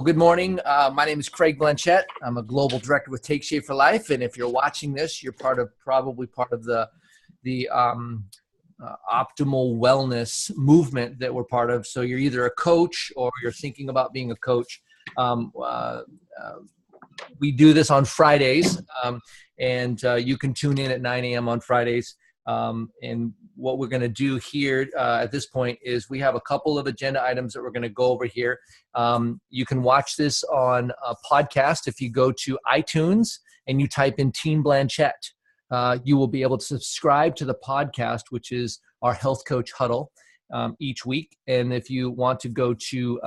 Good morning. My name is Craig Blanchette. I'm a global director with Take Shape for Life. And if you're watching this, you're probably part of the optimal wellness movement that we're part of. So you're either a coach or you're thinking about being a coach. We do this on Fridays, and you can tune in at 9 a.m. on Fridays. And what we're going to do here at this point is we have a couple of agenda items that we're going to go over here. You can watch this on a podcast. If you go to iTunes and you type in Team Blanchette, you will be able to subscribe to the podcast, which is our Health Coach Huddle each week. And if you want to go to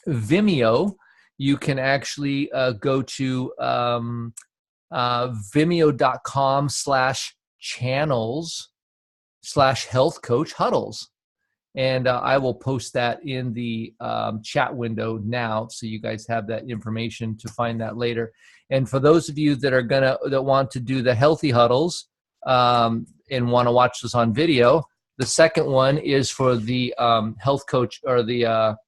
Vimeo, you can actually go to vimeo.com/channels/health coach huddles. And I will post that in the chat window now, so you guys have that information to find that later. And for those of you that want to do the healthy huddles and want to watch this on video, the second one is for the health coach or the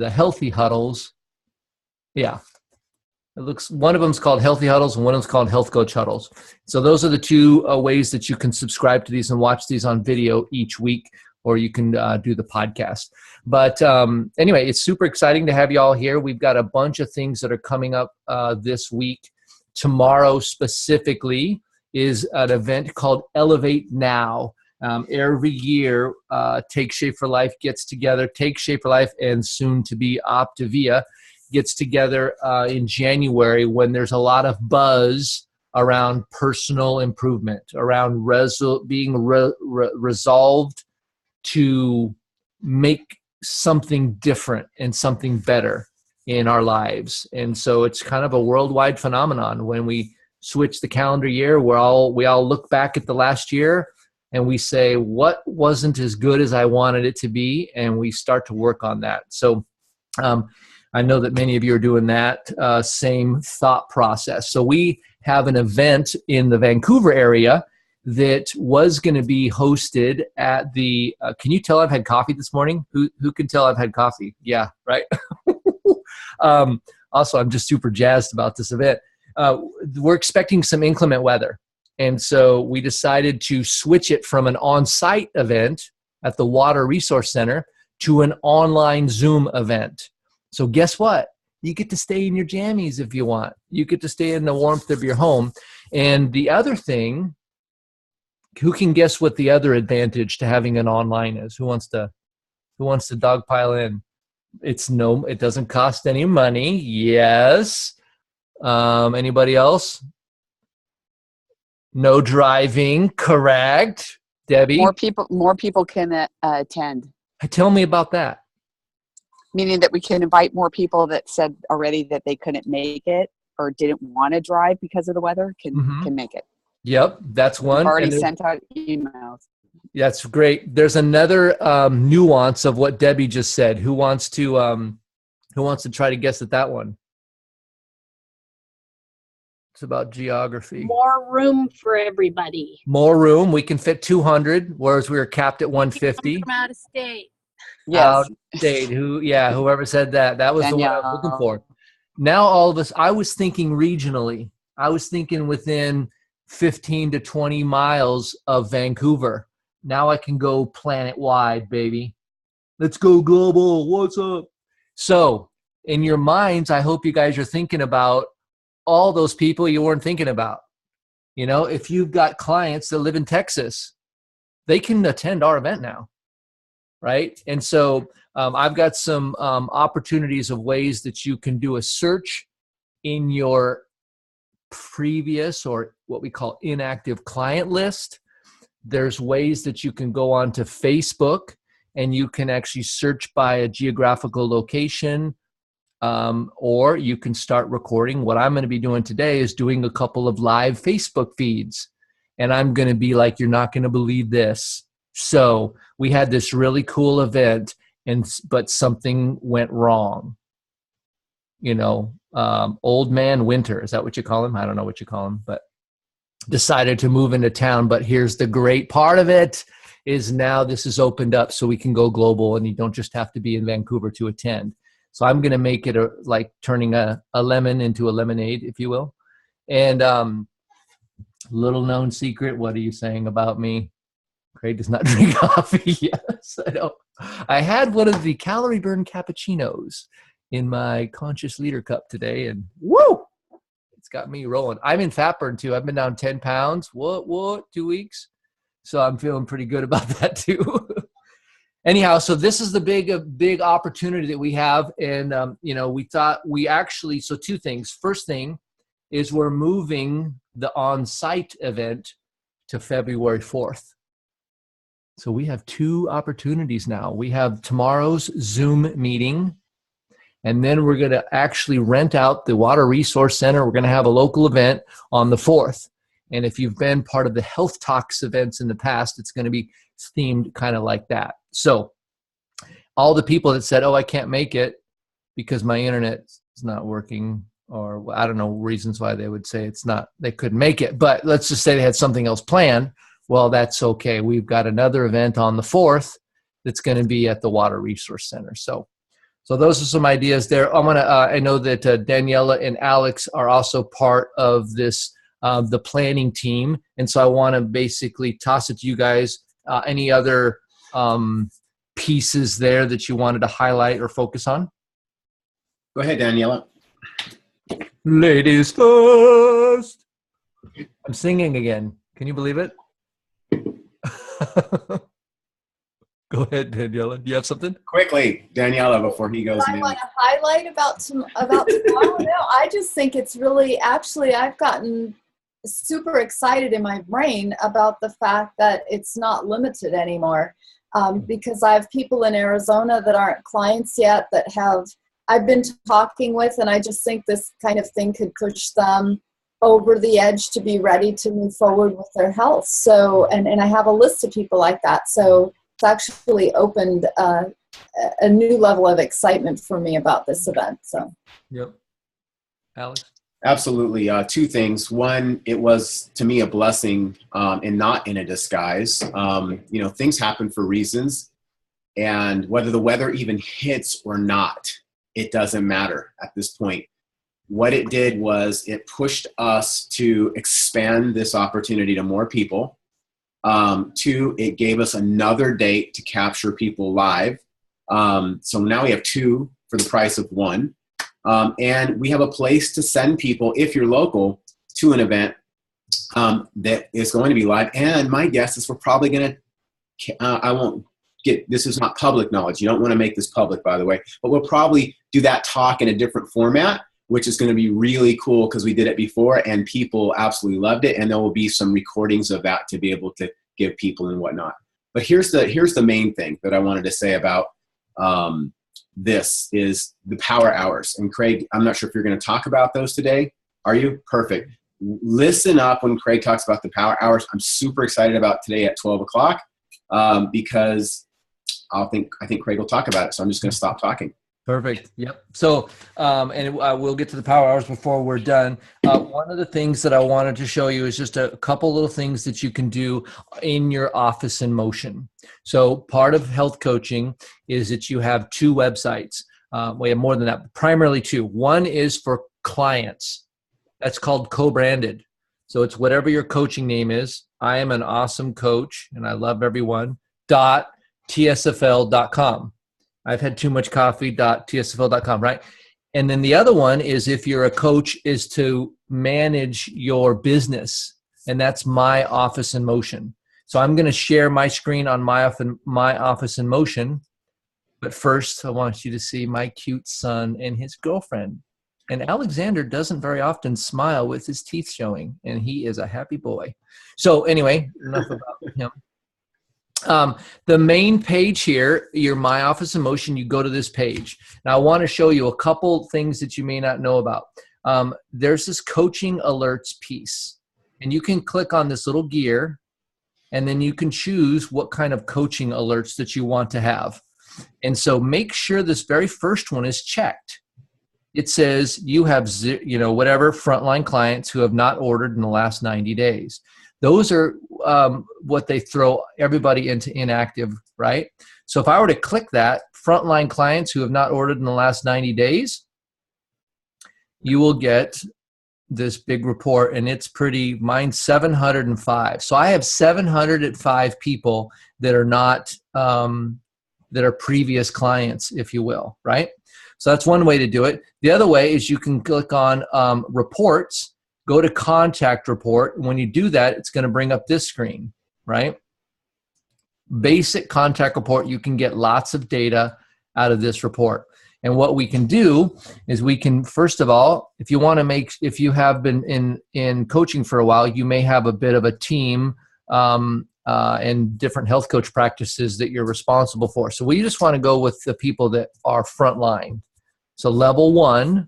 healthy huddles. Yeah. One of them is called Healthy Huddles and one of them is called Health Coach Huddles. So those are the two ways that you can subscribe to these and watch these on video each week, or you can do the podcast. But anyway, it's super exciting to have you all here. We've got a bunch of things that are coming up this week. Tomorrow specifically is an event called Elevate Now. Every year, Take Shape for Life gets together. Take Shape for Life and soon to be Optavia gets together in January when there's a lot of buzz around personal improvement, around being resolved to make something different and something better in our lives. And so it's kind of a worldwide phenomenon. When we switch the calendar year, we all look back at the last year and we say, what wasn't as good as I wanted it to be? And we start to work on that. So I know that many of you are doing that same thought process. So we have an event in the Vancouver area that was going to be hosted at the, can you tell I've had coffee this morning? Who can tell I've had coffee? Yeah, right. Also, I'm just super jazzed about this event. We're expecting some inclement weather. And so we decided to switch it from an on-site event at the Water Resource Center to an online Zoom event. So guess what? You get to stay in your jammies if you want. You get to stay in the warmth of your home. And the other thing, who can guess what the other advantage to having an online is? Who wants to dogpile in? It doesn't cost any money. Yes. Anybody else? No driving. Correct. Debbie? More people can attend. Tell me about that. Meaning that we can invite more people that said already that they couldn't make it or didn't want to drive because of the weather can make it. Yep, that's one. We've already sent out emails. That's great. There's another nuance of what Debbie just said. Who wants to try to guess at that one? It's about geography. More room for everybody. More room. We can fit 200, whereas we were capped at 150. From out of state. Yes. Out of state. Whoever said that. That was the one I was looking for. Now all of us, I was thinking regionally. I was thinking within 15 to 20 miles of Vancouver. Now I can go planet-wide, baby. Let's go global. What's up? So in your minds, I hope you guys are thinking about all those people you weren't thinking about. You know, if you've got clients that live in Texas, they can attend our event now, right? And so I've got some opportunities of ways that you can do a search in your previous or what we call inactive client list. There's ways that you can go on to Facebook and you can actually search by a geographical location, or you can start recording. What I'm going to be doing today is doing a couple of live Facebook feeds, and I'm going to be like, you're not going to believe this. So we had this really cool event, but something went wrong. You know, old man Winter, is that what you call him? I don't know what you call him, but decided to move into town. But here's the great part of it is now this is opened up so we can go global and you don't just have to be in Vancouver to attend. So I'm going to make it like turning a lemon into a lemonade, if you will. And little known secret, what are you saying about me? Craig does not drink coffee. Yes, I know. I had one of the calorie burn cappuccinos in my conscious leader cup today, and woo, it's got me rolling. I'm in fat burn too. I've been down 10 pounds. What? 2 weeks. So I'm feeling pretty good about that too. Anyhow, so this is the big opportunity that we have. And, we thought so 2 things. First thing is we're moving the on-site event to February 4th. So we have 2 opportunities now. We have tomorrow's Zoom meeting, and then we're going to actually rent out the Water Resource Center. We're going to have a local event on the 4th. And if you've been part of the Health Talks events in the past, it's going to be themed kind of like that. So all the people that said, I can't make it because my internet is not working, or I don't know reasons why they would say they couldn't make it. But let's just say they had something else planned. Well, that's okay. We've got another event on the 4th that's going to be at the Water Resource Center. So those are some ideas there. I know that Daniela and Alex are also part of this, the planning team. And so I want to basically toss it to you guys. Any other pieces there that you wanted to highlight or focus on? Go ahead, Daniela. Ladies first. I'm singing again. Can you believe it? Go ahead, Daniela. Do you have something? Quickly, Daniela, before he goes in. I want to highlight about tomorrow. No, I just think it's really, actually, I've gotten super excited in my brain about the fact that it's not limited anymore. Because I have people in Arizona that aren't clients yet that I've been talking with, and I just think this kind of thing could push them over the edge to be ready to move forward with their health. So, and I have a list of people like that. So it's actually opened a new level of excitement for me about this event. So. Yep. Alex? Absolutely. 2 things. One, it was to me a blessing and not in a disguise. Things happen for reasons, and whether the weather even hits or not, it doesn't matter at this point. What it did was it pushed us to expand this opportunity to more people. 2, it gave us another date to capture people live. So now we have 2 for the price of 1. And we have a place to send people, if you're local, to an event that is going to be live. And my guess is we're probably going to, this is not public knowledge. You don't want to make this public, by the way. But we'll probably do that talk in a different format, which is going to be really cool because we did it before and people absolutely loved it. And there will be some recordings of that to be able to give people and whatnot. But here's the main thing that I wanted to say about this is the power hours. And Craig, I'm not sure if you're going to talk about those today. Are you? Perfect. Listen up when Craig talks about the power hours. I'm super excited about today at 12 o'clock because I think Craig will talk about it. So I'm just going to stop talking. Perfect. Yep. So, we'll get to the power hours before we're done. One of the things that I wanted to show you is just a couple little things that you can do in your office in motion. So part of health coaching is that you have 2 websites. We have more than that, primarily 2. One is for clients. That's called co-branded. So it's whatever your coaching name is. I am an awesome coach and I love everyone. .tsfl.com. I've had too much coffee.tsfl.com, right? And then the other one is if you're a coach is to manage your business, and that's My Office in Motion. So I'm going to share my screen on My Office in Motion. But first, I want you to see my cute son and his girlfriend. And Alexander doesn't very often smile with his teeth showing, and he is a happy boy. So anyway, enough about him. The main page here, your My Office in Motion, you go to this page. Now I want to show you a couple things that you may not know about. There's this coaching alerts piece, and you can click on this little gear, and then you can choose what kind of coaching alerts that you want to have. And so make sure this very first one is checked. It says you have, whatever frontline clients who have not ordered in the last 90 days. Those are what they throw everybody into inactive, right? So if I were to click that frontline clients who have not ordered in the last 90 days, you will get this big report, and it's pretty, mine's 705. So I have 705 people that are not, that are previous clients, if you will, right? So that's one way to do it. The other way is you can click on reports, go to contact report. When you do that, it's going to bring up this screen, right? Basic contact report. You can get lots of data out of this report. And what we can do is we can, first of all, if you want to make, if you have been in coaching for a while, you may have a bit of a team and different health coach practices that you're responsible for. So we just want to go with the people that are frontline. So level 1,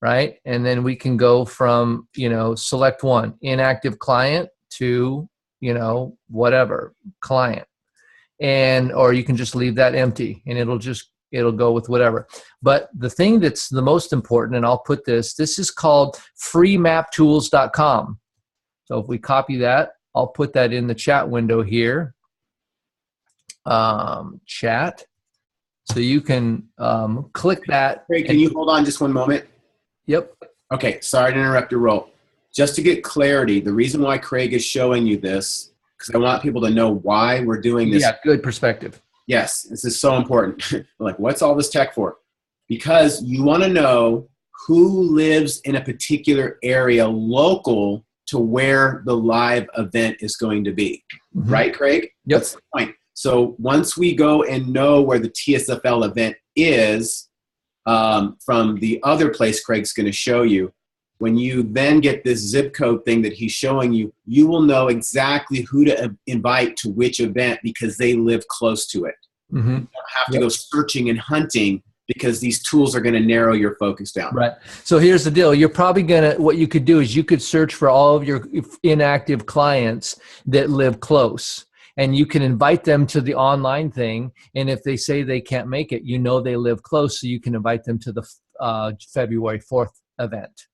right? And then we can go from, select one, inactive client to, whatever, client. Or you can just leave that empty and it'll go with whatever. But the thing that's the most important, and I'll put this is called freemaptools.com. So if we copy that, I'll put that in the chat window here. Chat. So you can click that. Craig, can you hold on just one moment? Yep. Okay, sorry to interrupt your role. Just to get clarity, the reason why Craig is showing you this, because I want people to know why we're doing this. Yeah, good perspective. Yes, this is so important. Like, what's all this tech for? Because you want to know who lives in a particular area local to where the live event is going to be. Mm-hmm. Right, Craig? Yep. That's the point. So once we go and know where the TSFL event is from the other place Craig's going to show you, when you then get this zip code thing that he's showing you, you will know exactly who to invite to which event because they live close to it. Mm-hmm. You don't have to go searching and hunting because these tools are going to narrow your focus down. Right. So here's the deal. You're probably going to, what you could do is you could search for all of your inactive clients that live close. And you can invite them to the online thing. And if they say they can't make it, they live close. So you can invite them to the February 4th event.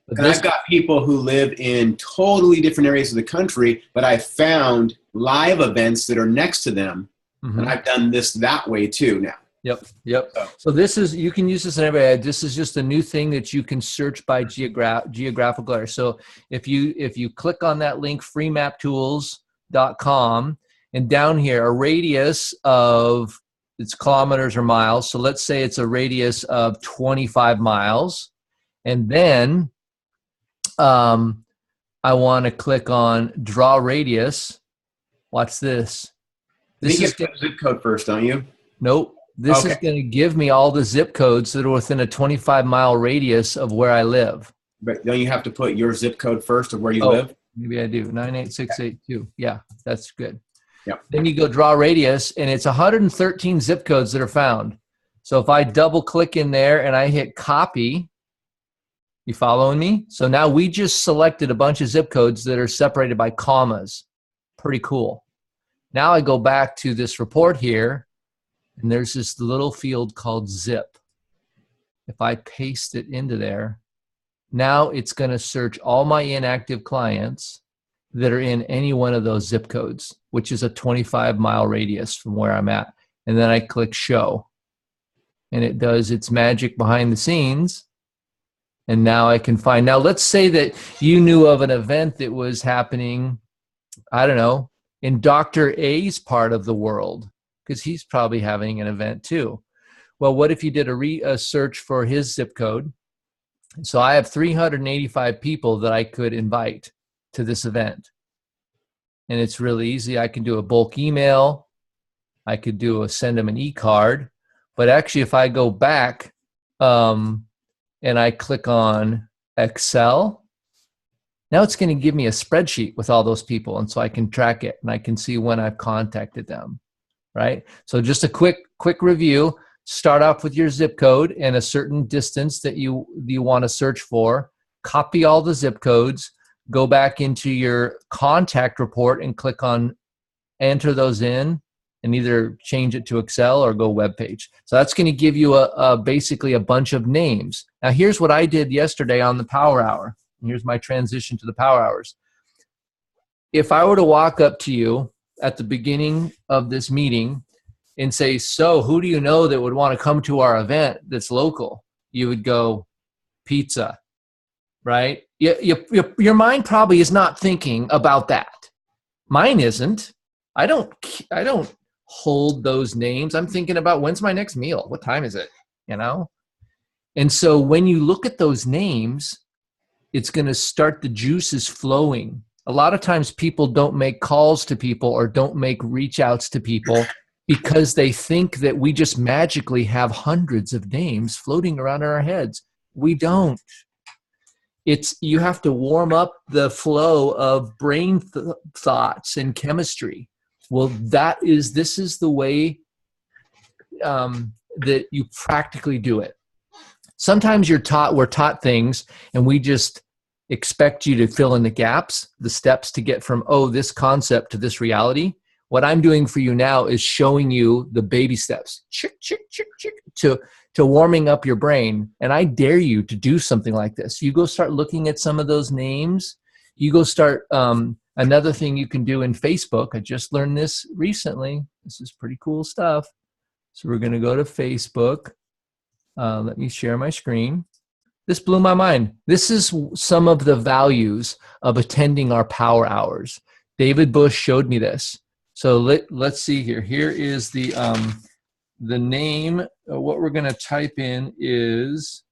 But and I've got people who live in totally different areas of the country, but I found live events that are next to them. Mm-hmm. And I've done this that way too now. Yep. So this is, you can use this in every ad. This is just a new thing that you can search by geographical area. So if you click on that link, freemaptools.com, and down here, a radius of, it's kilometers or miles. So let's say it's a radius of 25 miles. And then I want to click on draw radius. Watch this. This is the zip code first, don't you? Nope. This is going to give me all the zip codes that are within a 25-mile radius of where I live. But don't you have to put your zip code first of where you live? Maybe I do. 98682. Yeah, that's good. Yep. Then you go draw radius, and it's 113 zip codes that are found. So if I double click in there and I hit copy, you following me? So now we just selected a bunch of zip codes that are separated by commas. Pretty cool. Now I go back to this report here, and there's this little field called zip. If I paste it into there, now it's going to search all my inactive clients that are in any one of those zip codes, which is a 25-mile radius from where I'm at. And then I click show. And it does its magic behind the scenes. And now I can find. Now, let's say that you knew of an event that was happening, I don't know, in Dr. A's part of the world, because he's probably having an event too. Well, what if you did a search for his zip code? So I have 385 people that I could invite to this event. And it's really easy. I can do a bulk email. I could send them an e-card. But actually, if I go back and I click on Excel, now it's going to give me a spreadsheet with all those people. And so I can track it and I can see when I've contacted them, right? So just a quick review. Start off with your zip code and a certain distance that you want to search for. Copy all the zip codes. Go back into your contact report and click on enter those in and either change it to Excel or go web page. So that's going to give you basically a bunch of names. Now here's what I did yesterday on the Power Hour. And here's my transition to the Power Hours. If I were to walk up to you at the beginning of this meeting and say, so who do you know that would want to come to our event that's local? You would go, pizza, right? Your mind probably is not thinking about that. Mine isn't. I don't hold those names. I'm thinking about when's my next meal? What time is it? You know? And so when you look at those names, it's going to start the juices flowing. A lot of times people don't make calls to people or don't make reach outs to people because they think that we just magically have hundreds of names floating around in our heads. We don't. You have to warm up the flow of brain thoughts and chemistry. Well, this is the way that you practically do it. Sometimes we're taught things and we just expect you to fill in the gaps, the steps to get from, this concept to this reality. What I'm doing for you now is showing you the baby steps to warming up your brain. And I dare you to do something like this. You go start looking at some of those names. You go start, another thing you can do in Facebook. I just learned this recently. This is pretty cool stuff. So we're going to go to Facebook. Let me share my screen. This blew my mind. This is some of the values of attending our power hours. David Bush showed me this. So let's see here. Here is the name. What we're going to type in is,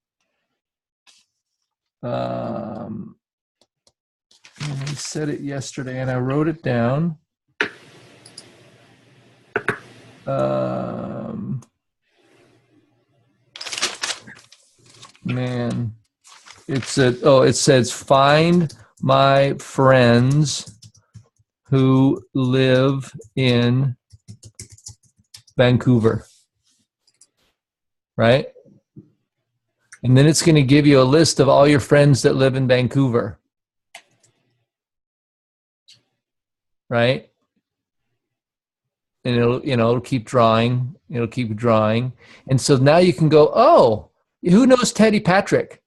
I said it yesterday and I wrote it down. Man, it says find my friends who live in Vancouver, right? And then it's going to give you a list of all your friends that live in Vancouver, right? And it'll keep drawing. It'll keep drawing. And so now you can go, who knows Teddy Patrick?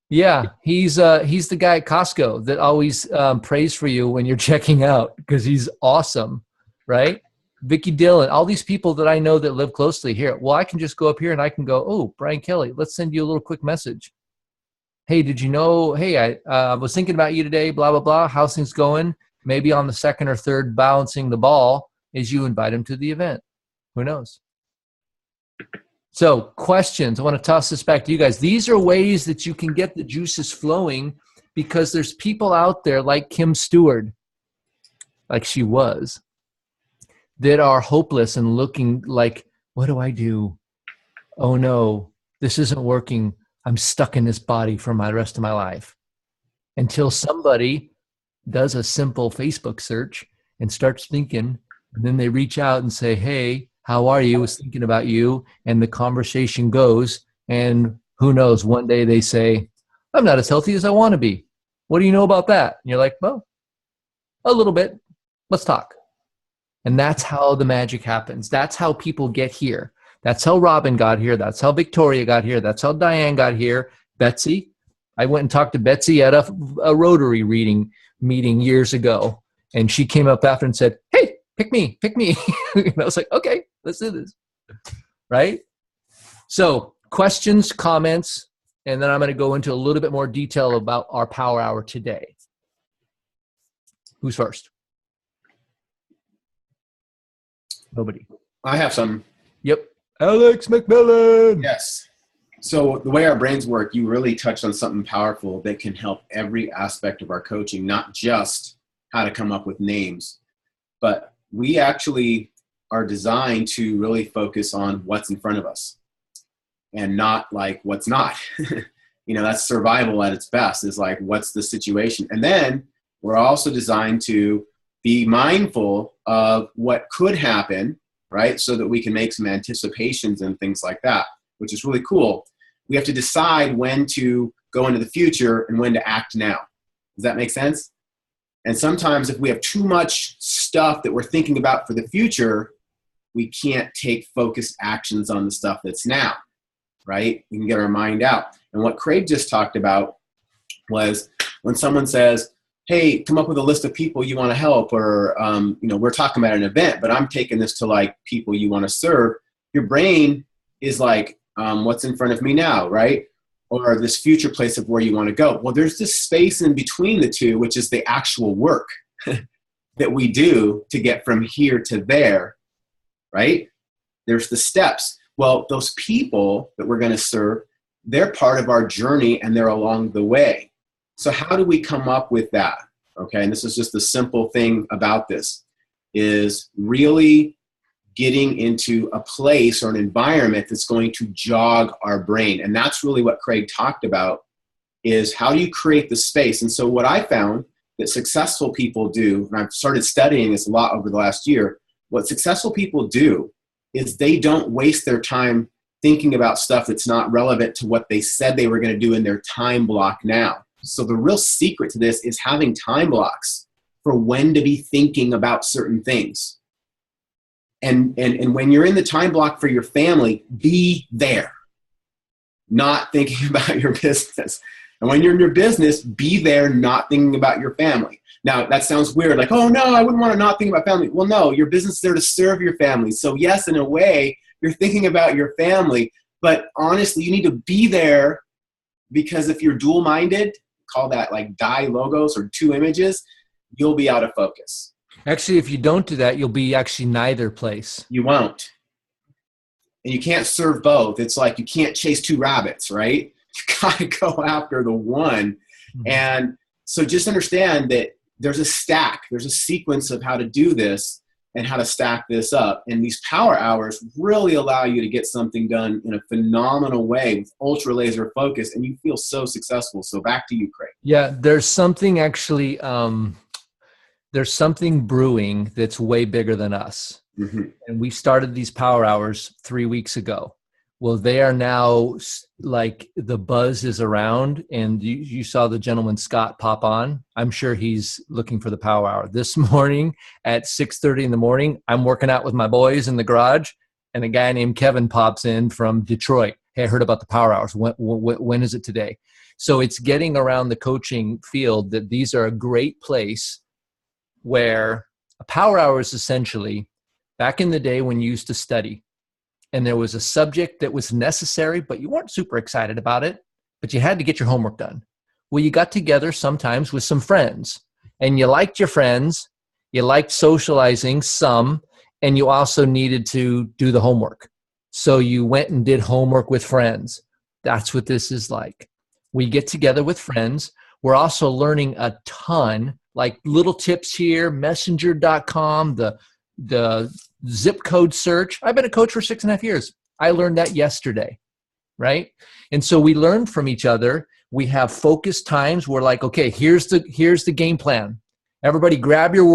Yeah, he's the guy at Costco that always prays for you when you're checking out because he's awesome, right? Vicky Dillon, all these people that I know that live closely here. Well, I can just go up here and I can go, Brian Kelly, let's send you a little quick message. Hey, did you know, I was thinking about you today, blah, blah, blah. How's things going? Maybe on the second or third balancing the ball is you invite him to the event. Who knows? So questions, I want to toss this back to you guys. These are ways that you can get the juices flowing because there's people out there like Kim Stewart, like she was, that are hopeless and looking like, what do I do? Oh no, this isn't working. I'm stuck in this body for the rest of my life. Until somebody does a simple Facebook search and starts thinking, and then they reach out and say, hey, how are you? I was thinking about you. And the conversation goes, and who knows, one day they say, I'm not as healthy as I want to be. What do you know about that? And you're like, well, a little bit. Let's talk. And that's how the magic happens. That's how people get here. That's how Robin got here. That's how Victoria got here. That's how Diane got here. Betsy, I went and talked to Betsy at a Rotary meeting years ago. And she came up after and said, hey, pick me. And I was like, okay, let's do this. Right? So questions, comments, and then I'm going to go into a little bit more detail about our power hour today. Who's first? Nobody. I have some. Yep. Alex McMillan. Yes. So the way our brains work, you really touched on something powerful that can help every aspect of our coaching, not just how to come up with names, but we actually are designed to really focus on what's in front of us and not like what's not. That's survival at its best, is like, what's the situation? And then we're also designed to be mindful of what could happen, right? So that we can make some anticipations and things like that, which is really cool. We have to decide when to go into the future and when to act now. Does that make sense? And sometimes if we have too much stuff that we're thinking about for the future, we can't take focused actions on the stuff that's now, right? We can get our mind out. And what Craig just talked about was when someone says, hey, come up with a list of people you want to help, or, we're talking about an event, but I'm taking this to like people you want to serve. Your brain is like, what's in front of me now, right? Or this future place of where you want to go. Well, there's this space in between the two, which is the actual work that we do to get from here to there, right? There's the steps. Well, those people that we're going to serve, they're part of our journey and they're along the way. So how do we come up with that? Okay, and this is just the simple thing about this, is really getting into a place or an environment that's going to jog our brain. And that's really what Craig talked about, is how do you create the space? And so what I found that successful people do, and I've started studying this a lot over the last year, what successful people do is they don't waste their time thinking about stuff that's not relevant to what they said they were going to do in their time block now. So the real secret to this is having time blocks for when to be thinking about certain things. And when you're in the time block for your family, be there, not thinking about your business. And when you're in your business, be there, not thinking about your family. Now, that sounds weird, like, oh no, I wouldn't want to not think about family. Well, no, your business is there to serve your family. So yes, in a way, you're thinking about your family, but honestly, you need to be there, because if you're dual-minded, call that like die logos or two images, you'll be out of focus. Actually, if you don't do that, you'll be actually neither place. You won't. And you can't serve both. It's like you can't chase two rabbits, right? You got to go after the one. Mm-hmm. And so just understand that there's a stack, there's a sequence of how to do this and how to stack this up. And these power hours really allow you to get something done in a phenomenal way with ultra laser focus, and you feel so successful. So back to you, Craig. Yeah, there's something actually, there's something brewing that's way bigger than us. Mm-hmm. And we started these power hours 3 weeks ago. Well, they are now like the buzz is around, and you saw the gentleman Scott pop on. I'm sure he's looking for the power hour. This morning at 6:30 in the morning, I'm working out with my boys in the garage, and a guy named Kevin pops in from Detroit. Hey, I heard about the power hours. When is it today? So it's getting around the coaching field that these are a great place where a power hour is essentially back in the day when you used to study, and there was a subject that was necessary, but you weren't super excited about it, but you had to get your homework done. Well, you got together sometimes with some friends, and you liked your friends, you liked socializing some, and you also needed to do the homework. So you went and did homework with friends. That's what this is like. We get together with friends. We're also learning a ton, like little tips here, messenger.com, the zip code search. I've been a coach for 6.5 years. I learned that yesterday, right? And so we learn from each other. We have focused times. We're like, okay, here's the game plan. Everybody grab your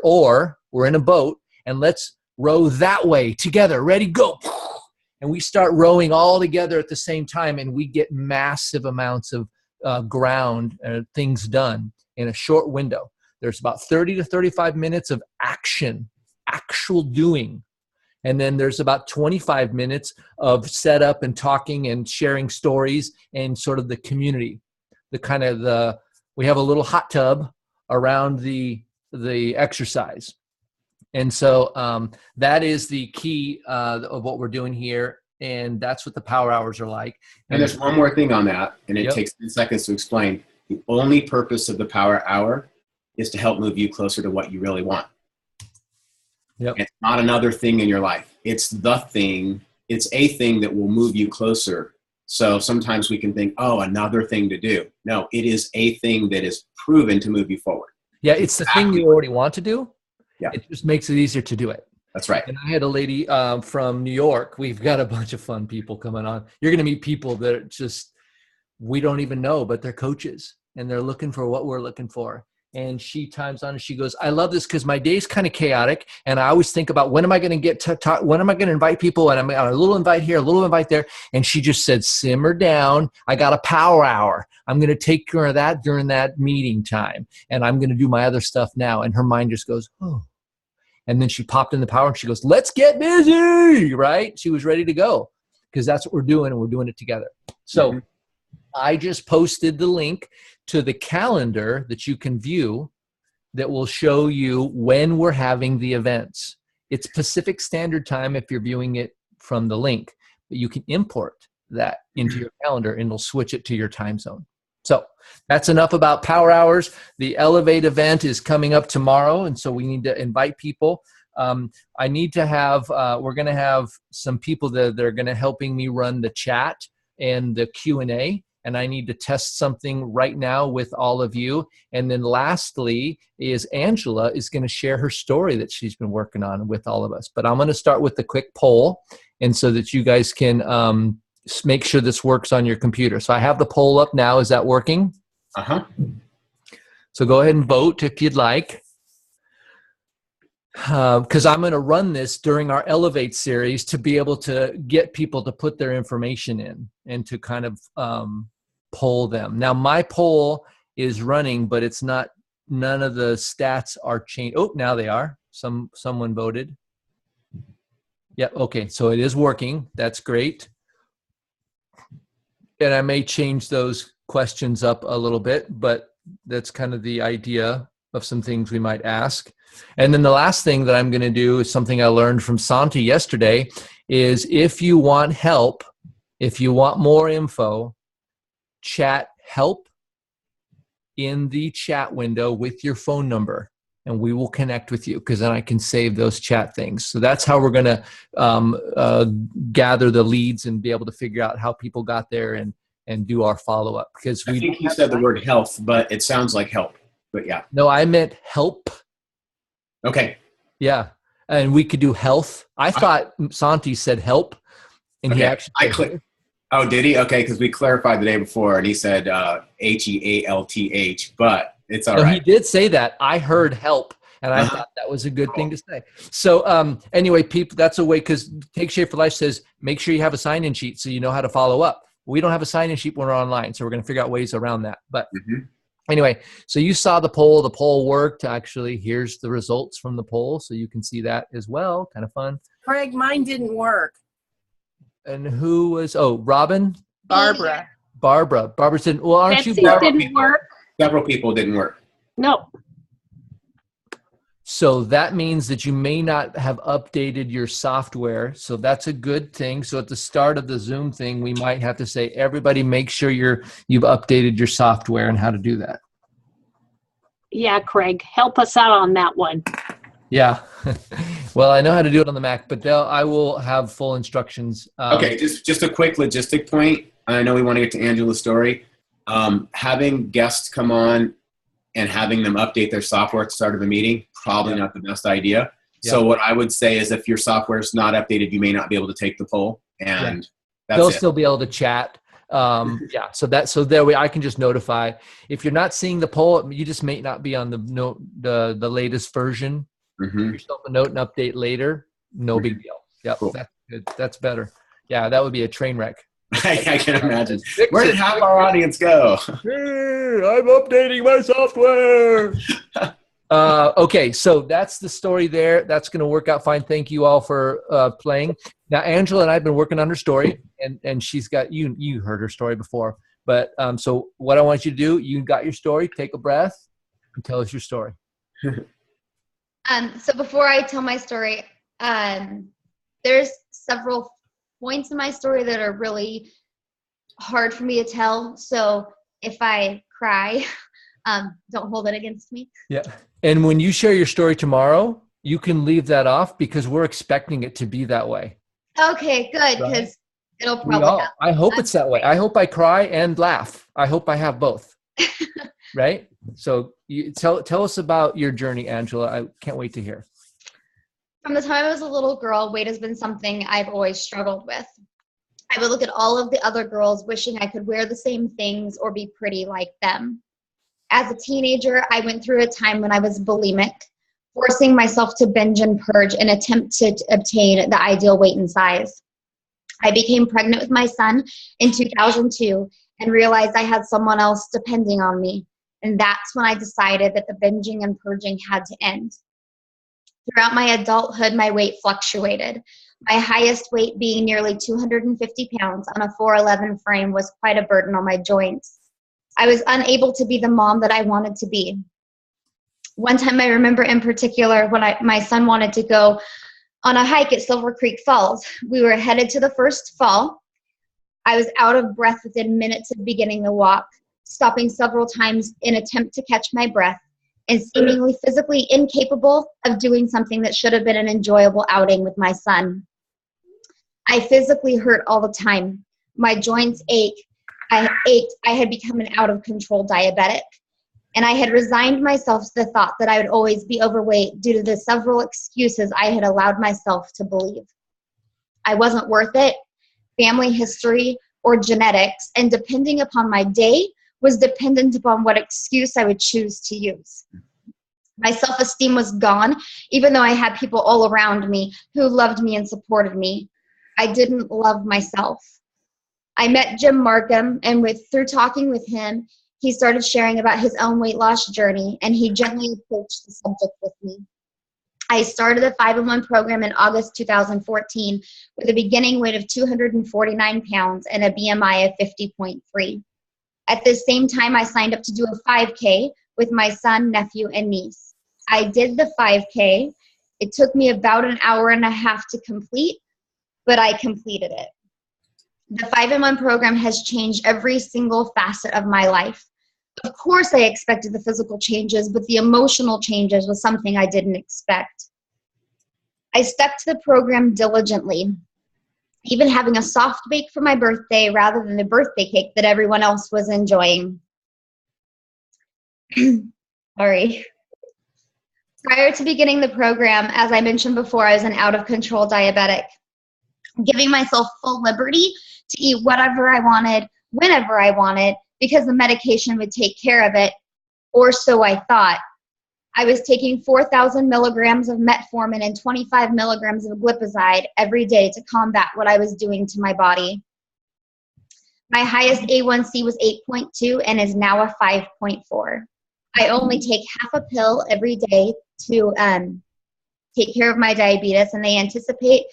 oar, we're in a boat, and let's row that way together. Ready, go. And we start rowing all together at the same time, and we get massive amounts of ground things done in a short window. There's about 30 to 35 minutes of action, actual doing. And then there's about 25 minutes of setup and talking and sharing stories and sort of the community. We have a little hot tub around the exercise. And so that is the key of what we're doing here. And that's what the power hours are like. And there's one more thing on that, and it takes 10 seconds to explain. The only purpose of the power hour is to help move you closer to what you really want. Yep. It's not another thing in your life. It's the thing. It's a thing that will move you closer. So sometimes we can think, oh, another thing to do. No, it is a thing that is proven to move you forward. Yeah, it's the thing you already want to do. Yeah. It just makes it easier to do it. That's right. And I had a lady from New York. We've got a bunch of fun people coming on. You're going to meet people that are just, we don't even know, but they're coaches and they're looking for what we're looking for. And she times on and she goes, I love this because my day's kind of chaotic. And I always think about when am I going to get to talk, when am I going to invite people? And I'm on a little invite here, a little invite there. And she just said, simmer down. I got a power hour. I'm going to take care of that during that meeting time. And I'm going to do my other stuff now. And her mind just goes, oh. And then she popped in the power and she goes, let's get busy, right? She was ready to go because that's what we're doing and we're doing it together. So I just posted the link to the calendar that you can view that will show you when we're having the events. It's Pacific Standard Time if you're viewing it from the link, but you can import that into your calendar and it'll switch it to your time zone. So that's enough about Power Hours. The Elevate event is coming up tomorrow, and so we need to invite people. I need to have, we're going to have some people that are going to helping me run the chat and the Q&A, and I need to test something right now with all of you. And then lastly is Angela is going to share her story that she's been working on with all of us. But I'm going to start with the quick poll, and so that you guys can make sure this works on your computer. So I have the poll up now. Is that working? Uh-huh. So go ahead and vote if you'd like. Because I'm going to run this during our Elevate series to be able to get people to put their information in and to kind of poll them. Now my poll is running, but it's not, none of the stats are changed. Oh, now they are. Someone voted. Yeah, okay, so it is working. That's great. And I may change those questions up a little bit, but that's kind of the idea of some things we might ask. And then the last thing that I'm going to do is something I learned from Santi yesterday is if you want help, if you want more info, chat help in the chat window with your phone number, and we will connect with you because then I can save those chat things. So that's how we're going to gather the leads and be able to figure out how people got there and do our follow-up. Because I think you said the word health, but it sounds like help. But yeah. No, I meant help. Okay. Yeah. And we could do health. I thought Santi said help. And okay. He actually I clicked. Oh, did he? Okay, because we clarified the day before, and he said HEALTH, but it's all right. He did say that. I heard help, and I thought that was a good thing to say. So anyway, people, that's a way, because Take Shape for Life says, make sure you have a sign-in sheet so you know how to follow up. We don't have a sign-in sheet when we're online, so we're going to figure out ways around that. But anyway, so you saw the poll. The poll worked. Actually, here's the results from the poll, so you can see that as well. Kind of fun. Craig, mine didn't work. And who was, Robin? Barbara. Barbara said, well, aren't Betsy you Barbara? didn't work. Several people didn't work. No. So that means that you may not have updated your software. So that's a good thing. So at the start of the Zoom thing, we might have to say, everybody make sure you've updated your software and how to do that. Yeah, Craig, help us out on that one. Yeah. Well, I know how to do it on the Mac, but I will have full instructions. Okay, just a quick logistic point. I know we want to get to Angela's story. Having guests come on and having them update their software at the start of a meeting, probably not the best idea. Yeah. So what I would say is if your software is not updated, you may not be able to take the poll, and they'll still be able to chat. So there way I can just notify. If you're not seeing the poll, you just may not be on the latest version. Give yourself a note and update later. No big deal. Yep, cool. That's good. That's better. Yeah, that would be a train wreck. I can imagine. Where did half our audience go? I'm updating my software. Okay, so that's the story there. That's going to work out fine. Thank you all for playing. Now, Angela and I have been working on her story, and she's got, you heard her story before. But so what I want you to do, you got your story, take a breath, and tell us your story. So before I tell my story, there's several points in my story that are really hard for me to tell. So if I cry, don't hold it against me. Yeah. And when you share your story tomorrow, you can leave that off because we're expecting it to be that way. Okay, good. Because it'll probably happen. I hope it's that way. I hope I cry and laugh. I hope I have both. Right? So you tell us about your journey, Angela. I can't wait to hear. From the time I was a little girl, weight has been something I've always struggled with. I would look at all of the other girls wishing I could wear the same things or be pretty like them. As a teenager, I went through a time when I was bulimic, forcing myself to binge and purge in an attempt to obtain the ideal weight and size. I became pregnant with my son in 2002 and realized I had someone else depending on me. And that's when I decided that the binging and purging had to end. Throughout my adulthood, my weight fluctuated. My highest weight being nearly 250 pounds on a 4'11" frame was quite a burden on my joints. I was unable to be the mom that I wanted to be. One time I remember in particular when my son wanted to go on a hike at Silver Creek Falls. We were headed to the first fall. I was out of breath within minutes of beginning the walk, stopping several times in attempt to catch my breath, and seemingly physically incapable of doing something that should have been an enjoyable outing with my son. I physically hurt all the time. My joints ached. I had become an out-of-control diabetic, and I had resigned myself to the thought that I would always be overweight due to the several excuses I had allowed myself to believe. I wasn't worth it, family history, or genetics, and depending upon my day was dependent upon what excuse I would choose to use. My self-esteem was gone, even though I had people all around me who loved me and supported me. I didn't love myself. I met Jim Markham, and through talking with him, he started sharing about his own weight loss journey, and he gently approached the subject with me. I started the 5-in-1 program in August 2014 with a beginning weight of 249 pounds and a BMI of 50.3. At the same time, I signed up to do a 5K with my son, nephew, and niece. I did the 5K. It took me about an hour and a half to complete, but I completed it. The 5-in-1 program has changed every single facet of my life. Of course, I expected the physical changes, but the emotional changes was something I didn't expect. I stuck to the program diligently, even having a soft bake for my birthday rather than the birthday cake that everyone else was enjoying. Sorry. Prior to beginning the program, as I mentioned before, I was an out-of-control diabetic, giving myself full liberty to eat whatever I wanted, whenever I wanted, because the medication would take care of it, or so I thought. I was taking 4,000 milligrams of metformin and 25 milligrams of glipizide every day to combat what I was doing to my body. My highest A1C was 8.2 and is now a 5.4. I only take half a pill every day to take care of my diabetes, and they anticipate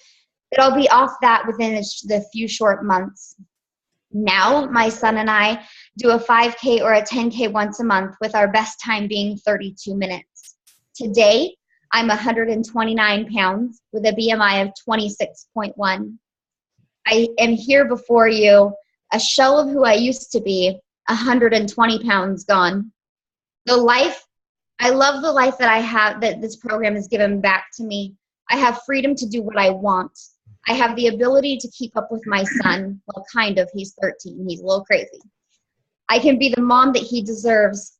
that I'll be off that within the few short months. Now, my son and I do a 5K or a 10K once a month, with our best time being 32 minutes. Today, I'm 129 pounds with a BMI of 26.1. I am here before you, a shell of who I used to be, 120 pounds gone. I love the life that I have, that this program has given back to me. I have freedom to do what I want. I have the ability to keep up with my son. Well, kind of. He's 13. He's a little crazy. I can be the mom that he deserves.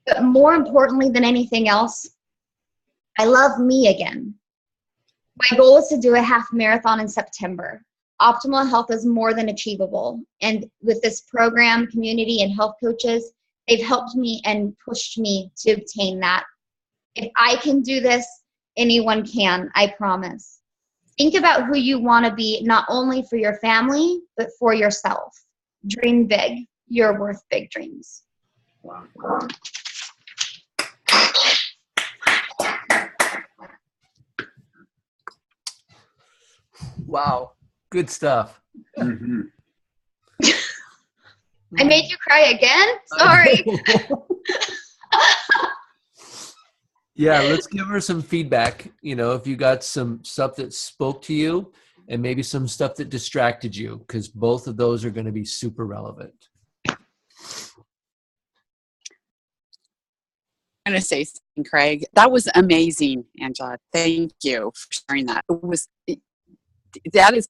But more importantly than anything else, I love me again. My goal is to do a half marathon in September. Optimal health is more than achievable. And with this program, community, and health coaches, they've helped me and pushed me to obtain that. If I can do this, anyone can, I promise. Think about who you want to be, not only for your family, but for yourself. Dream big. You're worth big dreams. Wow. Wow. Good stuff. Mm-hmm. I made you cry again? Sorry. Yeah, let's give her some feedback. You know, if you got some stuff that spoke to you and maybe some stuff that distracted you, because both of those are going to be super relevant. I'm going to say something, Craig. That was amazing, Angela. Thank you for sharing that. That is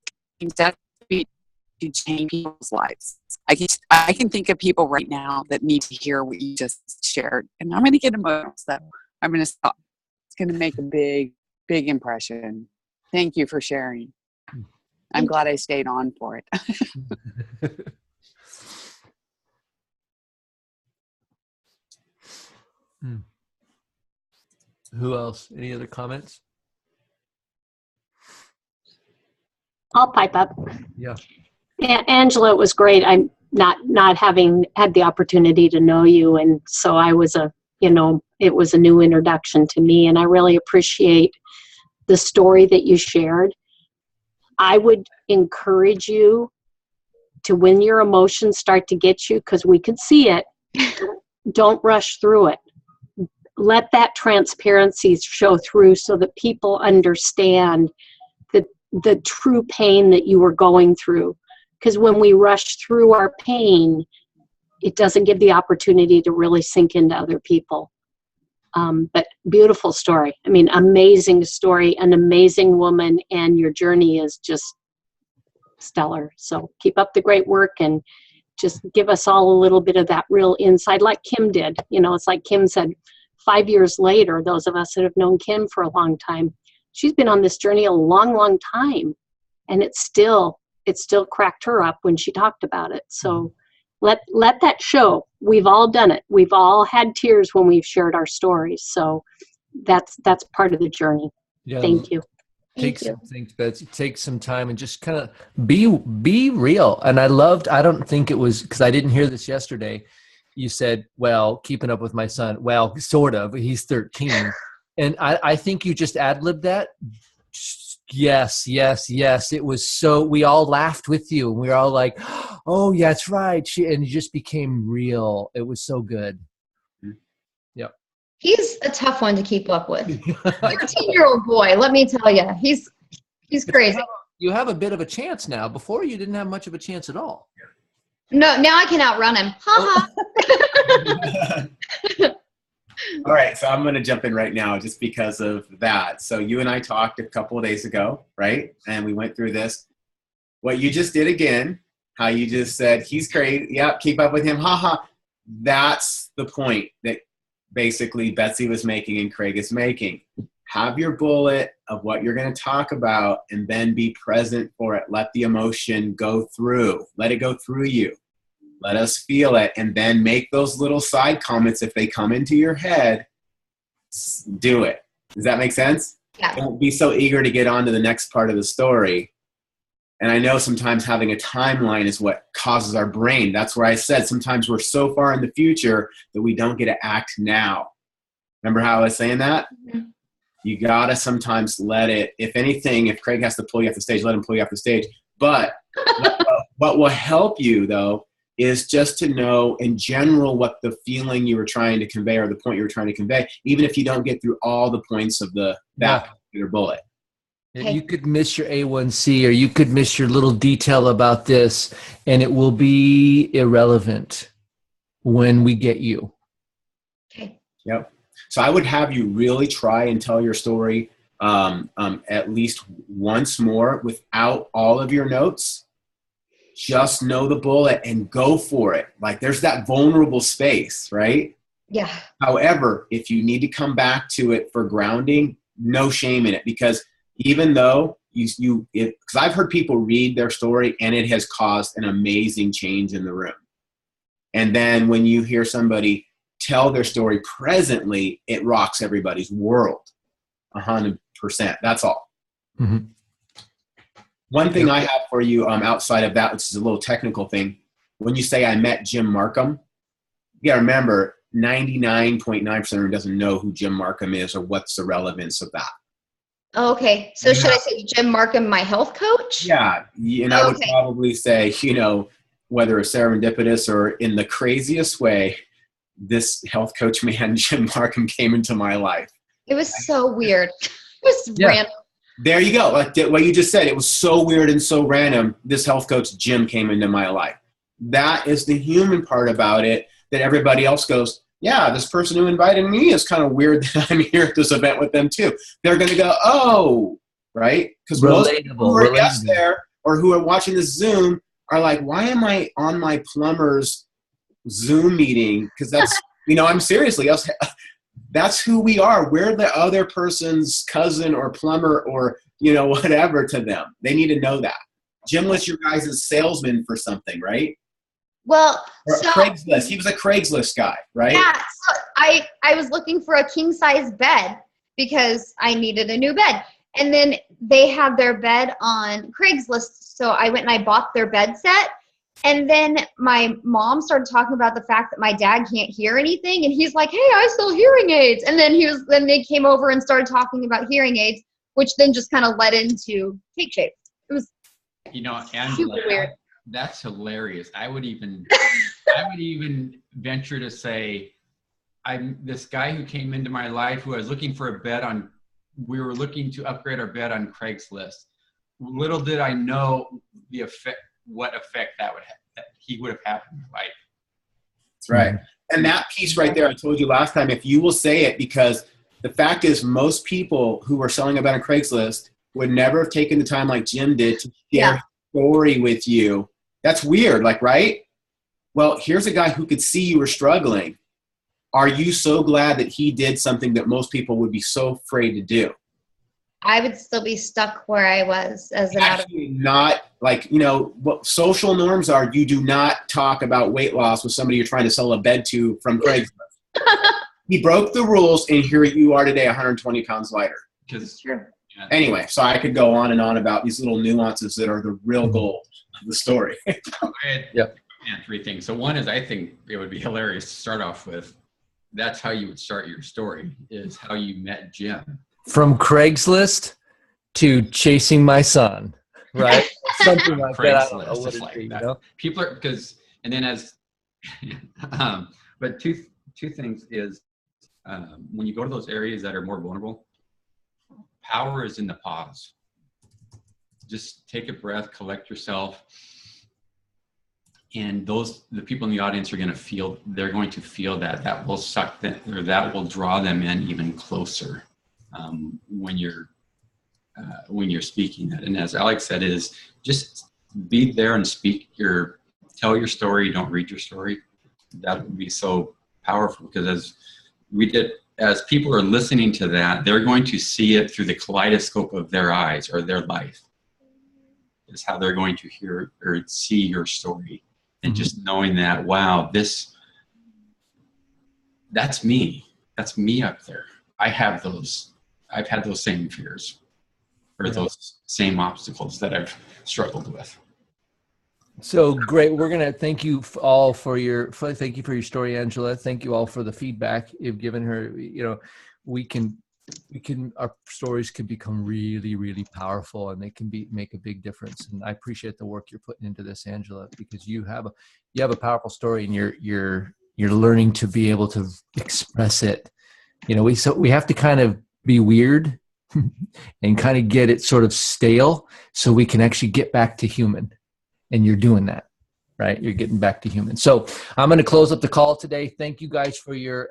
to change people's lives. I can think of people right now that need to hear what you just shared, and I'm going to get emotional, so I'm going to stop. It's going to make a big impression. Thank you for sharing. I'm glad I stayed on for it. Who else? Any other comments? I'll pipe up. Yeah. Angela, it was great. I'm not having had the opportunity to know you, and so I was it was a new introduction to me, and I really appreciate the story that you shared. I would encourage you to, when your emotions start to get you, because we can see it, don't rush through it. Let that transparency show through so that people understand the true pain that you were going through. Because when we rush through our pain, it doesn't give the opportunity to really sink into other people. But beautiful story. I mean, amazing story, an amazing woman, and your journey is just stellar. So keep up the great work and just give us all a little bit of that real insight, like Kim did. You know, it's like Kim said, 5 years later, those of us that have known Kim for a long time, she's been on this journey a long, long time. And it still cracked her up when she talked about it. So let that show. We've all done it. We've all had tears when we've shared our stories. So that's part of the journey. Yeah. Thank you. Thanks, Betsy. Take some time and just kind of be real. And I don't think it was, because I didn't hear this yesterday. You said, well, keeping up with my son. Well, sort of. He's 13. And I think you just ad-libbed that. Yes. It was so, we all laughed with you. And we were all like, oh, yeah, that's right. And it just became real. It was so good. Yep. He's a tough one to keep up with. 13-year-old boy, let me tell you, he's crazy. You have a bit of a chance now. Before, you didn't have much of a chance at all. No, now I can outrun him. Ha ha. All right, so I'm going to jump in right now just because of that. So you and I talked a couple of days ago, right? And we went through this. What you just did again, how you just said, he's crazy. Yep, keep up with him. Ha ha. That's the point that basically Betsy was making and Craig is making. Have your bullet of what you're going to talk about and then be present for it. Let the emotion go through. Let it go through you. Let us feel it, and then make those little side comments if they come into your head. Do it. Does that make sense? Yeah. Don't be so eager to get on to the next part of the story. And I know sometimes having a timeline is what causes our brain. That's where I said sometimes we're so far in the future that we don't get to act now. Remember how I was saying that? Mm-hmm. You got to sometimes let it, if anything, if Craig has to pull you off the stage, let him pull you off the stage. But what will help you, though, is just to know in general what the feeling you were trying to convey or the point you were trying to convey, even if you don't get through all the points of that particular bullet. Okay. You could miss your A1C or you could miss your little detail about this, and it will be irrelevant when we get you. Okay. Yep. So I would have you really try and tell your story at least once more without all of your notes. Just know the bullet and go for it. Like there's that vulnerable space, right? Yeah. However, if you need to come back to it for grounding, no shame in it, because even though because I've heard people read their story and it has caused an amazing change in the room. And then when you hear somebody tell their story presently, it rocks everybody's world 100%. That's all. Mm-hmm. One thing I have for you outside of that, which is a little technical thing, when you say I met Jim Markham, you got to remember 99.9% of them doesn't know who Jim Markham is or what's the relevance of that. Okay. So should I say Jim Markham, my health coach? Yeah. And I would probably say, whether it's serendipitous or in the craziest way, this health coach man, Jim Markham, came into my life. It was so weird. It was random. There you go. Like what you just said, it was so weird and so random. This health coach, Jim, came into my life. That is the human part about it that everybody else goes, yeah, this person who invited me is kind of weird that I'm here at this event with them too. They're going to go, oh, right? Because most people who are guests there or who are watching this Zoom are like, why am I on my plumber's Zoom meeting? Because that's, I'm seriously, that's who we are. We're the other person's cousin or plumber or, whatever to them. They need to know that. Jim was your guys' salesman for something, right? Well, Craigslist. He was a Craigslist guy, right? Yeah. So I was looking for a king size bed because I needed a new bed. And then they had their bed on Craigslist. So I went and I bought their bed set. And then my mom started talking about the fact that my dad can't hear anything. And he's like, hey, I sell hearing aids. And then they came over and started talking about hearing aids, which then just kind of led into Cake Shape. You know, super Angela, weird. that's hilarious. I would even venture to say, I'm this guy who came into my life who I was looking for a bed on. We were looking to upgrade our bed on Craigslist. Little did I know what effect that he would have had in my life. That's right. And that piece right there, I told you last time, if you will say it, because the fact is most people who are selling a bed on Craigslist would never have taken the time like Jim did to share his story with you. That's weird, like, right? Well, here's a guy who could see you were struggling. Are you so glad that he did something that most people would be so afraid to do? I would still be stuck where I was as an adult. Actually not, like, you know, what social norms are, you do not talk about weight loss with somebody you're trying to sell a bed to from Craigslist. He broke the rules, and here you are today, 120 pounds lighter. Because Anyway, so I could go on and on about these little nuances that are the real gold of the story. Yep. And three things. So one is, I think it would be hilarious to start off with. That's how you would start your story, is how you met Jim. From Craigslist to chasing my son, right? Something like that. I don't know what Just it like be, that. you know? People are, because, and then as, but two things is, when you go to those areas that are more vulnerable, power is in the pause. Just take a breath, collect yourself. And the people in the audience are going to feel that will suck them, or that will draw them in even closer when you're speaking that. And as Alex said, is just be there and tell your story. Don't read your story. That would be so powerful, because as people are listening to that, they're going to see it through the kaleidoscope of their eyes or their life. Is how they're going to hear or see your story. And just knowing that, wow, that's me. That's me up there. I've had those same fears or those same obstacles that I've struggled with. So great. We're going to thank you all for your story, Angela. Thank you all for the feedback you've given her. You know, our stories can become really, really powerful, and they can make a big difference. And I appreciate the work you're putting into this, Angela, because you have a powerful story, and you're learning to be able to express it. You know, we have to kind of be weird and kind of get it sort of stale so we can actually get back to human. And you're doing that, right? You're getting back to human. So I'm going to close up the call today. Thank you guys for your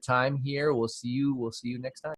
time here. We'll see you next time.